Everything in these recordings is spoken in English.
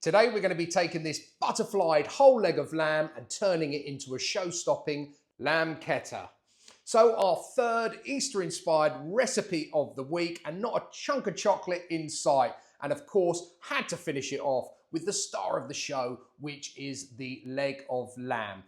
Today we're going to be taking this butterflied whole leg of lamb and turning it into a show-stopping lambchetta. So our third Easter-inspired recipe of the week, and not a chunk of chocolate in sight. And of course, had to finish it off with the star of the show, which is the leg of lamb.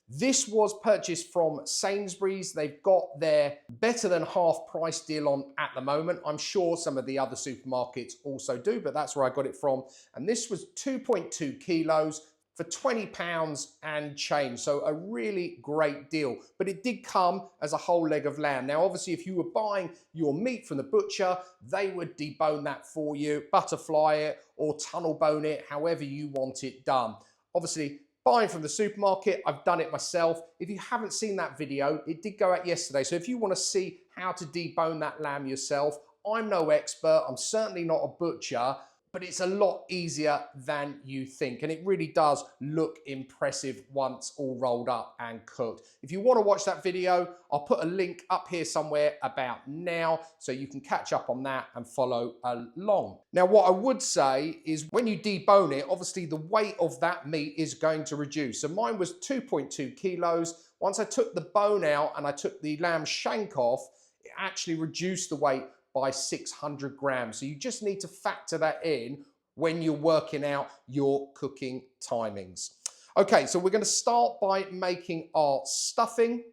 This was purchased from Sainsbury's. They've got their better than half price deal on at the moment. I'm sure some of the other supermarkets also do, but that's where I got it from. And this was 2.2 kilos for £20 and change. So a really great deal, but it did come as a whole leg of lamb. Now, obviously, if you were buying your meat from the butcher, they would debone that for you, butterfly it or tunnel bone it, however you want it done. Obviously, buying from the supermarket, I've done it myself. If you haven't seen that video, it did go out yesterday. So if you want to see how to debone that lamb yourself, I'm no expert. I'm certainly not a butcher, but it's a lot easier than you think. And it really does look impressive once all rolled up and cooked. If you want to watch that video, I'll put a link up here somewhere about now, so you can catch up on that and follow along. Now, what I would say is when you debone it, obviously the weight of that meat is going to reduce. So mine was 2.2 kilos. Once I took the bone out and I took the lamb shank off, it actually reduced the weight by 600 grams. So you just need to factor that in when you're working out your cooking timings. Okay, so we're going to start by making our stuffing.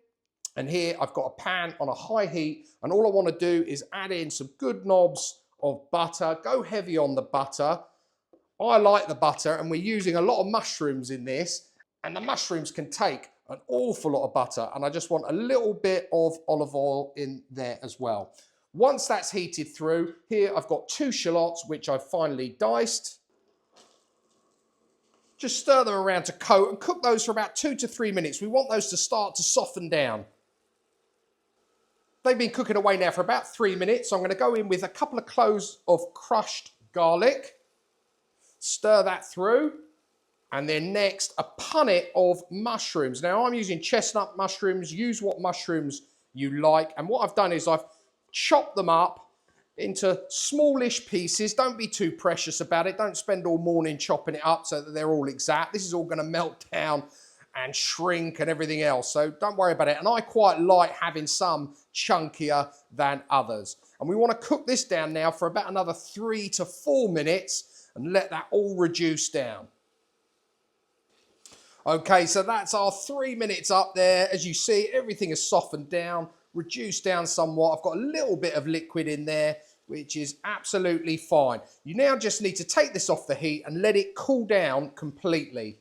And here I've got a pan on a high heat, and all I want to do is add in some good knobs of butter. Go heavy on the butter. I like the butter, and we're using a lot of mushrooms in this, and the mushrooms can take an awful lot of butter, and I just want a little bit of olive oil in there as well. Once that's heated through, here I've got 2 shallots, which I've finely diced. Just stir them around to coat and cook those for about 2 to 3 minutes. We want those to start to soften down. They've been cooking away now for about 3 minutes. So I'm going to go in with a couple of cloves of crushed garlic. Stir that through. And then next, a punnet of mushrooms. Now I'm using chestnut mushrooms. Use what mushrooms you like. And what I've done is I've chop them up into smallish pieces. Don't be too precious about it. Don't spend all morning chopping it up so that they're all exact. This is all going to melt down and shrink and everything else. So don't worry about it. And I quite like having some chunkier than others. And we want to cook this down now for about another 3 to 4 minutes and let that all reduce down. Okay, so that's our 3 minutes up there. As you see, everything is softened down, reduced down somewhat. I've got a little bit of liquid in there, which is absolutely fine. You now just need to take this off the heat and let it cool down completely.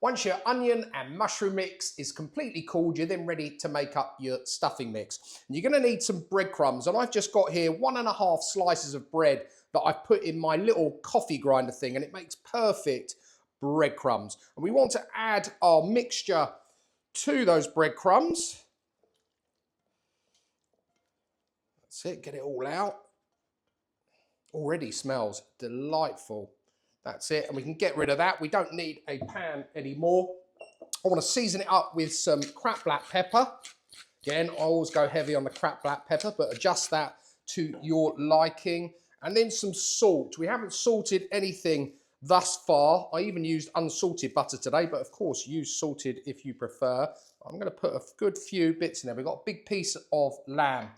Once your onion and mushroom mix is completely cooled, you're then ready to make up your stuffing mix. And you're going to need some breadcrumbs, and I've just got here 1.5 slices of bread that I've put in my little coffee grinder thing, and it makes perfect breadcrumbs. And we want to add our mixture to those breadcrumbs. That's it, get it all out. Already smells delightful. That's it, and we can get rid of that. We don't need a pan anymore. I want to season it up with some cracked black pepper. Again, I always go heavy on the cracked black pepper, but adjust that to your liking. And then some salt. We haven't salted anything thus far. I even used unsalted butter today, but of course use salted if you prefer. I'm going to put a good few bits in there. We've got a big piece of lamb.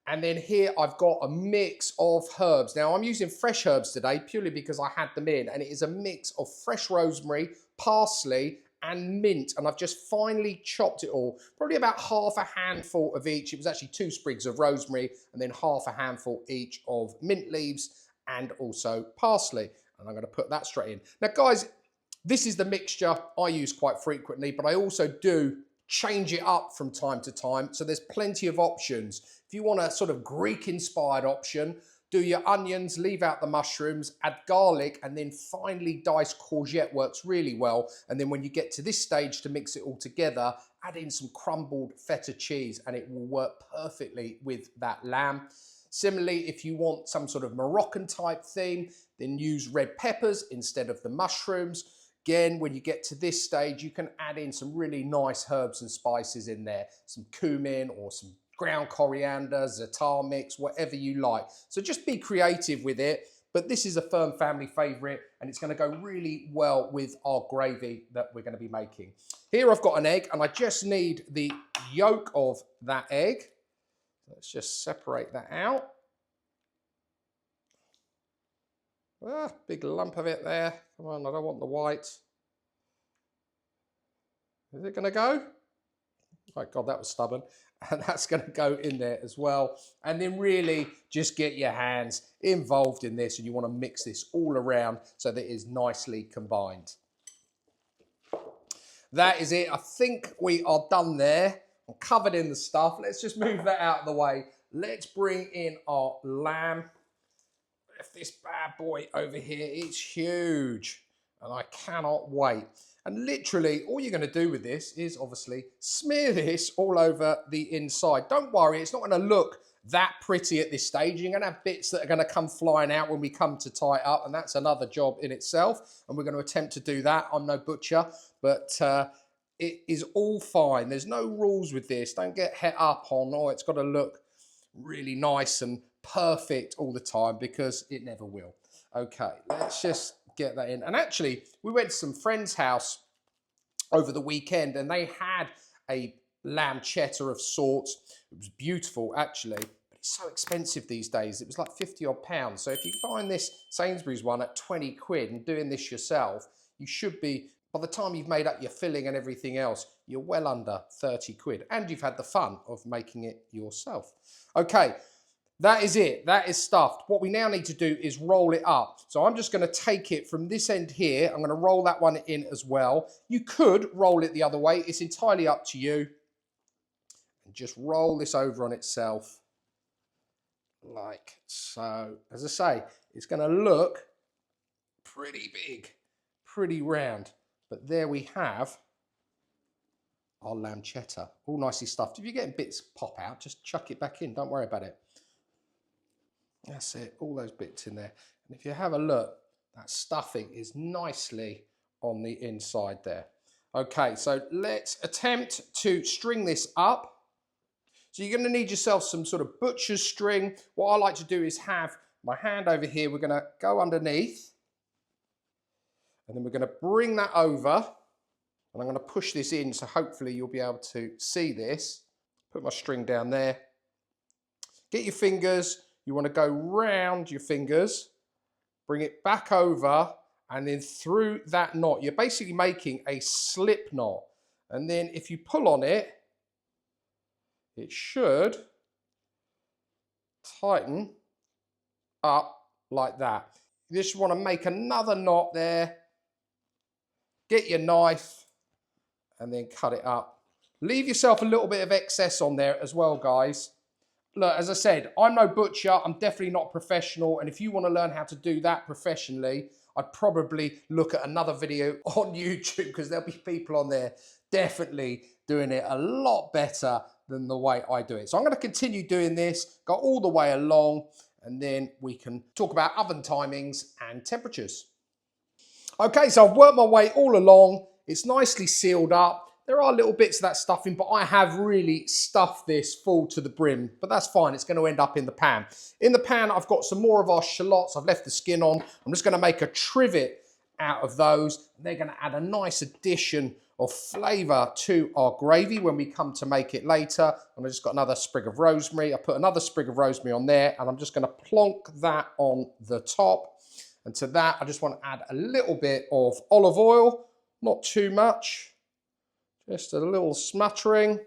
And then here I've got a mix of herbs. Now I'm using fresh herbs today purely because I had them in, and it is a mix of fresh rosemary, parsley and mint, and I've just finely chopped it all. Probably about half a handful of each. It was actually 2 sprigs of rosemary and then half a handful each of mint leaves and also parsley. And I'm going to put that straight in. Now guys, this is the mixture I use quite frequently, but I also do change it up from time to time. So there's plenty of options. If you want a sort of Greek inspired option, do your onions, leave out the mushrooms, add garlic, and then finely diced courgette works really well. And then when you get to this stage to mix it all together, add in some crumbled feta cheese and it will work perfectly with that lamb. Similarly, if you want some sort of Moroccan type theme, then use red peppers instead of the mushrooms. Again, when you get to this stage, you can add in some really nice herbs and spices in there. Some cumin or some ground coriander, za'atar mix, whatever you like. So just be creative with it. but this is a firm family favourite and it's going to go really well with our gravy that we're going to be making. Here I've got an egg and I just need the yolk of that egg. Let's just separate that out. Ah, big lump of it there. Come on, I don't want the white. Is it going to go? Oh God, that was stubborn. And that's going to go in there as well. And then really just get your hands involved in this and you want to mix this all around so that it is nicely combined. That is it. I think we are done there. I'm covered in the stuff. Let's just move that out of the way. Let's bring in our lamb. Lift this bad boy over here. It's huge and I cannot wait. And literally all you're going to do with this is obviously smear this all over the inside. Don't worry, it's not going to look that pretty at this stage. You're going to have bits that are going to come flying out when we come to tie it up, and that's another job in itself. And we're going to attempt to do that. I'm no butcher, but it is all fine. There's no rules with this. Don't get het up on, oh, it's got to look really nice and perfect all the time, because it never will. Okay, let's just get that in. And actually, we went to some friend's house over the weekend and they had a Lambchetta of sorts. It was beautiful actually, but it's so expensive these days. It was like 50 odd pounds. So if you find this Sainsbury's one at 20 quid and doing this yourself, you should be, by the time you've made up your filling and everything else, you're well under 30 quid and you've had the fun of making it yourself. Okay. That is it. That is stuffed. What we now need to do is roll it up. So I'm just going to take it from this end here. I'm going to roll that one in as well. You could roll it the other way. It's entirely up to you. And just roll this over on itself like so. As I say, it's going to look pretty big, pretty round. But there we have our Lambchetta, all nicely stuffed. If you're getting bits pop out, just chuck it back in. Don't worry about it. That's it, all those bits in there. And if you have a look, that stuffing is nicely on the inside there. Okay, so let's attempt to string this up. So you're going to need yourself some sort of butcher's string. What I like to do is have my hand over here. We're going to go underneath. And then we're going to bring that over. And I'm going to push this in, so hopefully you'll be able to see this. Put my string down there. Get your fingers. You want to go round your fingers, bring it back over, and then through that knot. You're basically making a slip knot. And then if you pull on it, it should tighten up like that. You just want to make another knot there. Get your knife and then cut it up. Leave yourself a little bit of excess on there as well, guys. Look, as I said, I'm no butcher. I'm definitely not professional. And if you want to learn how to do that professionally, I'd probably look at another video on YouTube, because there'll be people on there definitely doing it a lot better than the way I do it. So I'm going to continue doing this, go all the way along, and then we can talk about oven timings and temperatures. Okay, so I've worked my way all along. It's nicely sealed up. There are little bits of that stuffing, but I have really stuffed this full to the brim, but that's fine. It's going to end up in the pan. In the pan, I've got some more of our shallots. I've left the skin on. I'm just going to make a trivet out of those. They're going to add a nice addition of flavour to our gravy when we come to make it later. And I've just got another sprig of rosemary. I put another sprig of rosemary on there, and I'm just going to plonk that on the top. And to that, I just want to add a little bit of olive oil, not too much. Just a little smattering,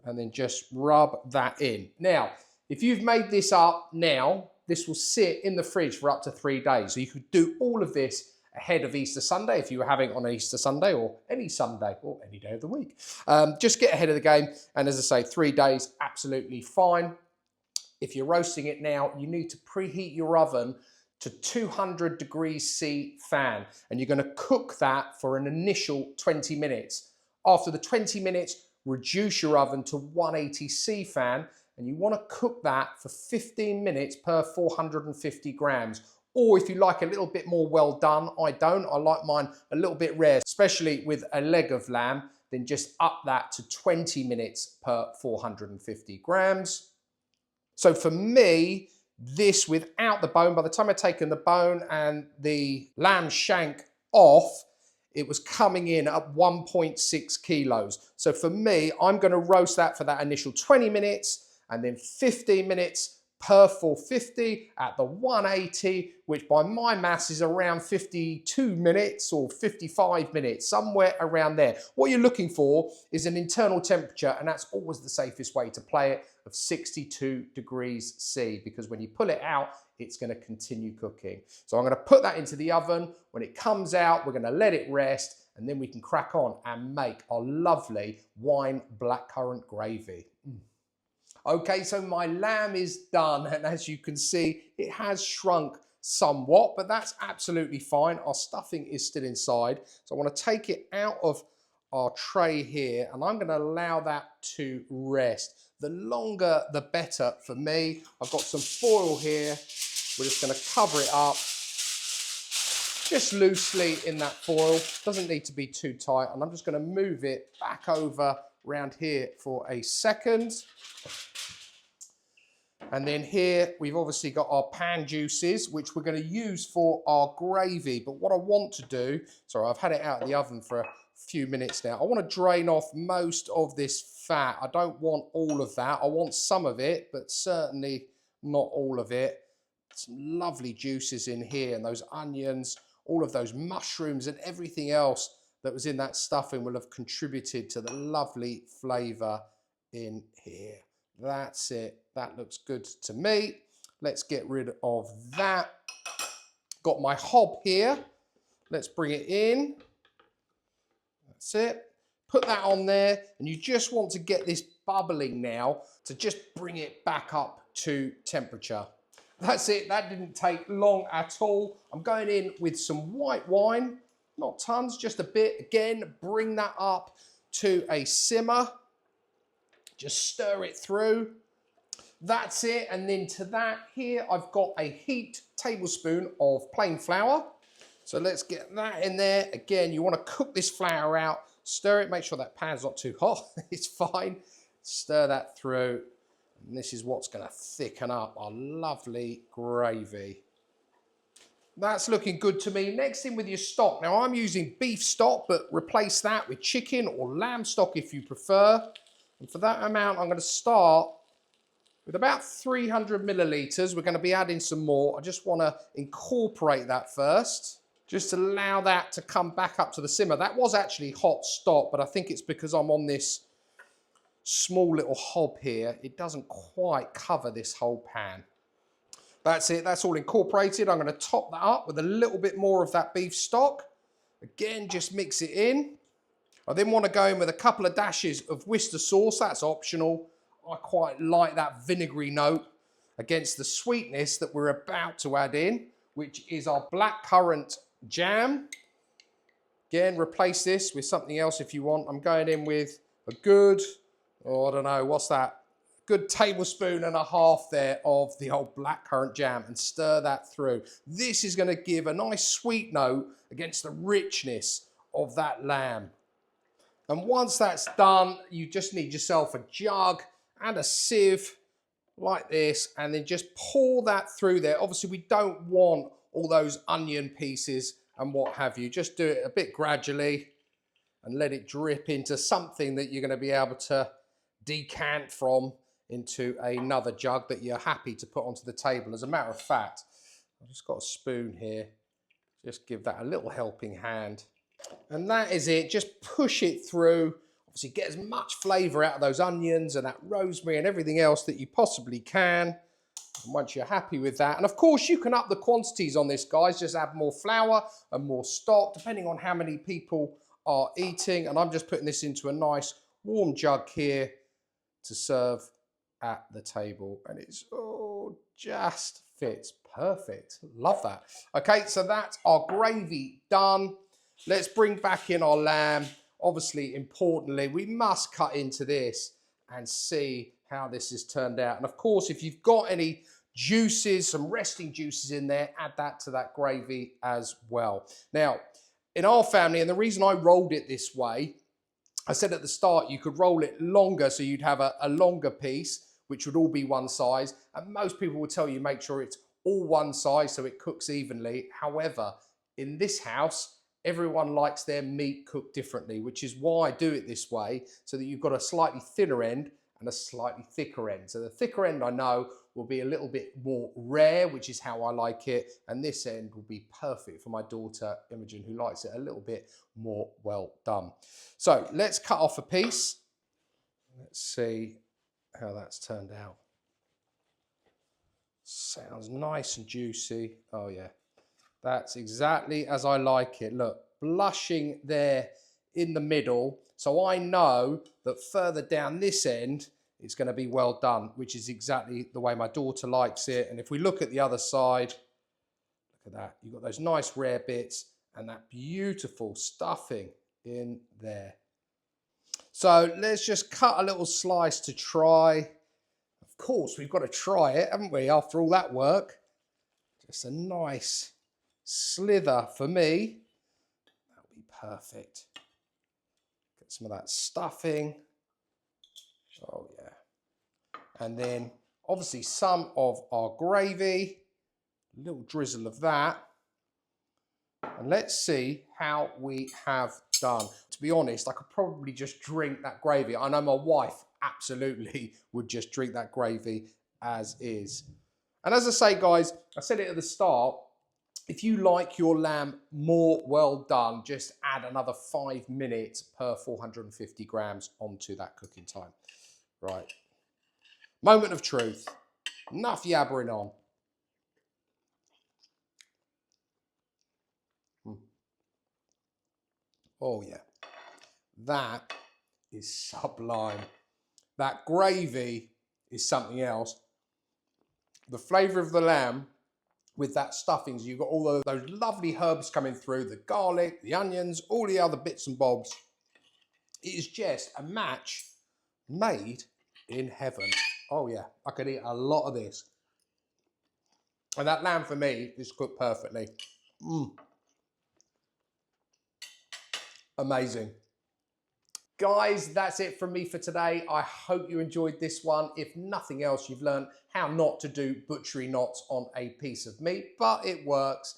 and then just rub that in. Now, if you've made this up now, this will sit in the fridge for up to 3 days. So you could do all of this ahead of Easter Sunday if you were having it on Easter Sunday, or any Sunday or any day of the week. Just get ahead of the game. And as I say, 3 days, absolutely fine. If you're roasting it now, you need to preheat your oven to 200 degrees C fan. And you're going to cook that for an initial 20 minutes. After the 20 minutes, reduce your oven to 180 C fan, and you want to cook that for 15 minutes per 450 grams. Or if you like a little bit more well done, I don't, I like mine a little bit rare, especially with a leg of lamb, then just up that to 20 minutes per 450 grams. So for me, this without the bone. By the time I'd taken the bone and the lamb shank off, it was coming in at 1.6 kilos. So for me, I'm going to roast that for that initial 20 minutes and then 15 minutes per 450 at the 180, which by my maths is around 52 minutes or 55 minutes, somewhere around there. What you're looking for is an internal temperature, and that's always the safest way to play it, of 62 degrees C, because when you pull it out, it's going to continue cooking. So I'm going to put that into the oven. When it comes out, we're going to let it rest, and then we can crack on and make our lovely wine blackcurrant gravy. Okay, so my lamb is done, and as you can see, it has shrunk somewhat, but that's absolutely fine. Our stuffing is still inside. So I want to take it out of our tray here, and I'm going to allow that to rest. The longer, the better for me. I've got some foil here. We're just going to cover it up just loosely in that foil. Doesn't need to be too tight, and I'm just going to move it back over around here for a second. And then here we've obviously got our pan juices, which we're going to use for our gravy. But what I want to do, sorry, I've had it out of the oven for a few minutes now. I want to drain off most of this fat. I don't want all of that. I want some of it, but certainly not all of it. Some lovely juices in here, and those onions, all of those mushrooms and everything else that was in that stuffing will have contributed to the lovely flavour in here. That's it. That looks good to me. Let's get rid of that. Got my hob here. Let's bring it in. That's it. Put that on there, and you just want to get this bubbling now to just bring it back up to temperature. That's it. That didn't take long at all. I'm going in with some white wine. Not tons, just a bit. Again, bring that up to a simmer. Just stir it through. That's it. And then to that here, I've got a heaped tablespoon of plain flour. So let's get that in there. Again, you want to cook this flour out. Stir it. Make sure that pan's not too hot. It's fine. Stir that through. And this is what's going to thicken up our lovely gravy. That's looking good to me. Next in with your stock. Now I'm using beef stock, but replace that with chicken or lamb stock if you prefer. And for that amount, I'm going to start with about 300 millilitres. We're going to be adding some more. I just want to incorporate that first. Just allow that to come back up to the simmer. That was actually hot stock, but I think it's because I'm on this small little hob here. It doesn't quite cover this whole pan. That's it. That's all incorporated. I'm going to top that up with a little bit more of that beef stock. Again, just mix it in. I then want to go in with a couple of dashes of Worcester sauce. That's optional. I quite like that vinegary note against the sweetness that we're about to add in, which is our blackcurrant jam. Again, replace this with something else if you want. I'm going in with a good, I don't know, what's that? Good tablespoon and a half there of the old blackcurrant jam, and stir that through. This is going to give a nice sweet note against the richness of that lamb. And once that's done, you just need yourself a jug and a sieve like this, and then just pour that through there. Obviously, we don't want all those onion pieces and what have you. Just do it a bit gradually and let it drip into something that you're going to be able to decant from into another jug that you're happy to put onto the table. As a matter of fact, I've just got a spoon here. Just give that a little helping hand. And that is it. Just push it through. Obviously, get as much flavour out of those onions and that rosemary and everything else that you possibly can. And once you're happy with that, and of course you can up the quantities on this, guys. Just add more flour and more stock, depending on how many people are eating. And I'm just putting this into a nice warm jug here to serve at the table. And it's just fits perfect. Love that. Okay, so that's our gravy done. Let's bring back in our lamb. Obviously, importantly, we must cut into this and see how this has turned out. And of course, if you've got any juices, some resting juices in there, add that to that gravy as well. Now, in our family, and the reason I rolled it this way, I said at the start you could roll it longer so you'd have a longer piece. which would all be one size. And most people will tell you make sure it's all one size so it cooks evenly. However, in this house, everyone likes their meat cooked differently, which is why I do it this way, so that you've got a slightly thinner end and a slightly thicker end. So the thicker end, I know, will be a little bit more rare, which is how I like it. And this end will be perfect for my daughter, Imogen, who likes it a little bit more well done. So let's cut off a piece. Let's see how that's turned out. Sounds nice and juicy. Oh yeah, that's exactly as I like it. Look, blushing there in the middle. So I know that further down this end, it's going to be well done, which is exactly the way my daughter likes it. And if we look at the other side, look at that. You've got those nice rare bits and that beautiful stuffing in there. So let's just cut a little slice to try. Of course, we've got to try it, haven't we, after all that work? Just a nice slither for me. That'll be perfect. Get some of that stuffing. Oh yeah. And then obviously some of our gravy, a little drizzle of that. And let's see how we have done. To be honest, I could probably just drink that gravy. I know my wife absolutely would just drink that gravy as is. And as I say, guys, I said it at the start, if you like your lamb more well done, just add another 5 minutes per 450 grams onto that cooking time. Right. Moment of truth. Enough yabbering on. Oh yeah. That is sublime. That gravy is something else. The flavour of the lamb with that stuffing, so you've got all those lovely herbs coming through, the garlic, the onions, all the other bits and bobs. It is just a match made in heaven. Oh yeah, I could eat a lot of this. And that lamb for me is cooked perfectly. Amazing. Guys, that's it from me for today. I hope you enjoyed this one. If nothing else, you've learned how not to do butchery knots on a piece of meat, but it works.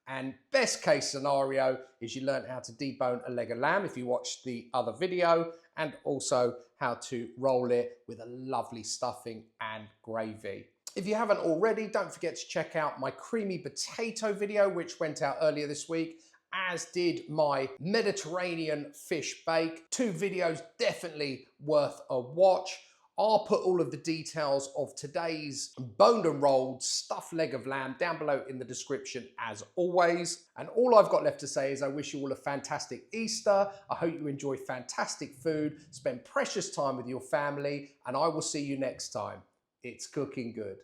And best case scenario is you learn how to debone a leg of lamb if you watched the other video, and also how to roll it with a lovely stuffing and gravy. If you haven't already, don't forget to check out my creamy potato video, which went out earlier this week, as did my Mediterranean fish bake. 2 videos definitely worth a watch. I'll put all of the details of today's boned and rolled stuffed leg of lamb down below in the description as always. And all I've got left to say is I wish you all a fantastic Easter. I hope you enjoy fantastic food, spend precious time with your family, and I will see you next time. It's cooking good.